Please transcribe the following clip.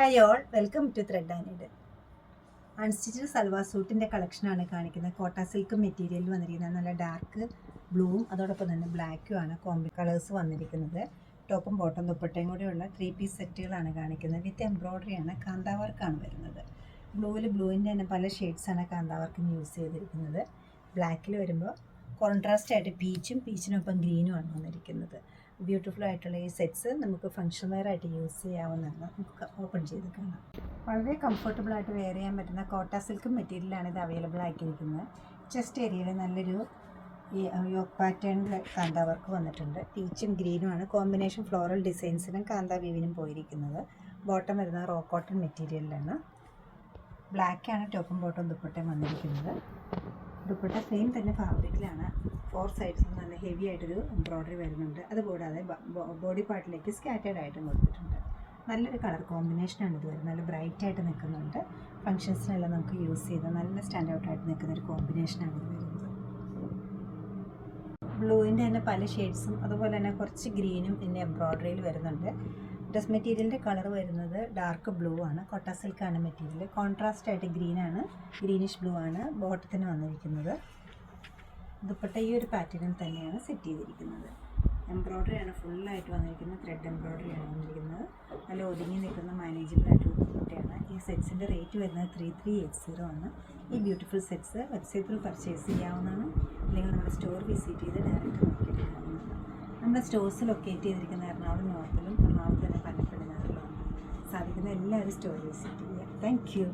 Hi all, welcome to thread and needle. Unstitched salwar സൂട്ടിൻ്റെ കളക്ഷനാണ് കാണിക്കുന്നത്. കോട്ട സിൽക്ക് മെറ്റീരിയലിൽ വന്നിരിക്കുന്നത് നല്ല ഡാർക്ക് ബ്ലൂവും അതോടൊപ്പം തന്നെ ബ്ലാക്കുമാണ് കളേഴ്സ് വന്നിരിക്കുന്നത്. ടോപ്പും ബോട്ടം ദുപ്പട്ടയും കൂടെയുള്ള 3 പീസ് സെറ്റുകളാണ് കാണിക്കുന്നത്. വിത്ത് എംബ്രോയ്ഡറിയാണ്, കാന്താവർക്കാണ് വരുന്നത്. ബ്ലൂവിൻ്റെ തന്നെ പല ഷെയ്ഡ്സാണ് കാന്താവർക്കിന് യൂസ് ചെയ്തിരിക്കുന്നത്. ബ്ലാക്കിൽ വരുമ്പോൾ കോൺട്രാസ്റ്റ് ആയിട്ട് പീച്ചിനൊപ്പം ഗ്രീനുമാണ് വന്നിരിക്കുന്നത്. ബ്യൂട്ടിഫുൾ ആയിട്ടുള്ള ഈ സെറ്റ്സ് നമുക്ക് ഫങ്ഷൻ വെയർ ആയിട്ട് യൂസ് ചെയ്യാവുന്നതാണ്. നമുക്ക് ഓപ്പൺ ചെയ്ത് കാണാം. വളരെ കംഫർട്ടബിൾ ആയിട്ട് വെയർ ചെയ്യാൻ പറ്റുന്ന കോട്ട സിൽക്ക് മെറ്റീരിയലാണ് ഇത് അവൈലബിൾ ആക്കിയിരിക്കുന്നത്. ചെസ്റ്റ് ഏരിയയിൽ നല്ലൊരു ഈ യോക്ക് പാറ്റേണിൽ കാന്താ വർക്ക് വന്നിട്ടുണ്ട്. പീച്ചും ഗ്രീനുമാണ് കോമ്പിനേഷൻ. ഫ്ലോറൽ ഡിസൈൻസിനും കാന്താ വീവിനും പോയിരിക്കുന്നത്. ബോട്ടം വരുന്നത് റോ കോട്ടൺ മെറ്റീരിയലിലാണ്. ബ്ലാക്കാണ് ടോപ്പും ബോട്ടം ദുപ്പട്ടയും വന്നിരിക്കുന്നത്. ദുപ്പട്ട സെയിം തന്നെ ഫാബ്രിക്കിലാണ്. 4 സൈഡ്സും നല്ല ഹെവി ആയിട്ടൊരു എംബ്രോയ്ഡറി വരുന്നുണ്ട്. അതുകൂടാതെ ബോഡി പാർട്ടിലേക്ക് സ്കാറ്റേഡ് ആയിട്ടും കൊടുത്തിട്ടുണ്ട്. നല്ലൊരു കളർ കോമ്പിനേഷനാണ് ഇത് വരുന്നത്. നല്ല ബ്രൈറ്റ് ആയിട്ട് നിൽക്കുന്നുണ്ട്. ഫങ്ഷൻസിനെല്ലാം നമുക്ക് യൂസ് ചെയ്ത് നല്ല സ്റ്റാൻഡ് ഔട്ടായിട്ട് നിൽക്കുന്ന ഒരു കോമ്പിനേഷനാണ് ഇത് വരുന്നത്. ബ്ലൂവിൻ്റെ തന്നെ പല ഷെയ്ഡ്സും അതുപോലെ തന്നെ കുറച്ച് ഗ്രീനും പിന്നെ എംബ്രോയ്ഡറിയിൽ വരുന്നുണ്ട്. ഡ്രസ് മെറ്റീരിയലിൻ്റെ കളർ വരുന്നത് ഡാർക്ക് ബ്ലൂ ആണ്. കോട്ട സിൽക്കാണ് മെറ്റീരിയൽ. കോൺട്രാസ്റ്റ് ആയിട്ട് ഗ്രീനിഷ് ബ്ലൂ ആണ് ബോട്ടത്തിന് വന്നിരിക്കുന്നത്. ദുപ്പട്ട ഈ ഒരു പാറ്റേണിൽ തന്നെയാണ് സെറ്റ് ചെയ്തിരിക്കുന്നത്. എംബ്രോയ്ഡറിയാണ് ഫുള്ളായിട്ട് വന്നിരിക്കുന്നത്. ത്രെഡ് എംബ്രോയ്ഡറിയാണ് വന്നിരിക്കുന്നത്. നല്ല ഒതുങ്ങി നിൽക്കുന്ന മാനേജബിൾ ആയിട്ടുള്ള ദുപ്പട്ടയാണ്. ഈ സെറ്റ്സിൻ്റെ റേറ്റ് വരുന്നത് 3380 ആണ്. ഈ ബ്യൂട്ടിഫുൾ സെറ്റ്സ് വെബ്സൈറ്റിൽ പർച്ചേസ് ചെയ്യാവുന്നതാണ്, അല്ലെങ്കിൽ നമ്മുടെ സ്റ്റോർ വിസിറ്റ് ചെയ്ത് ഡയറക്റ്റ് നോക്കിയെടുക്കാവുന്നതാണ്. നമ്മുടെ സ്റ്റോഴ്സ് ലൊക്കേറ്റ് ചെയ്തിരിക്കുന്ന എറണാകുളം നോർത്തിലും എറണാകുളത്ത് തന്നെ പലപ്പെടുന്നതിലുമാണ്. സാധിക്കുന്ന എല്ലാവരും സ്റ്റോർ വിസിറ്റ് ചെയ്യുക. Thank you.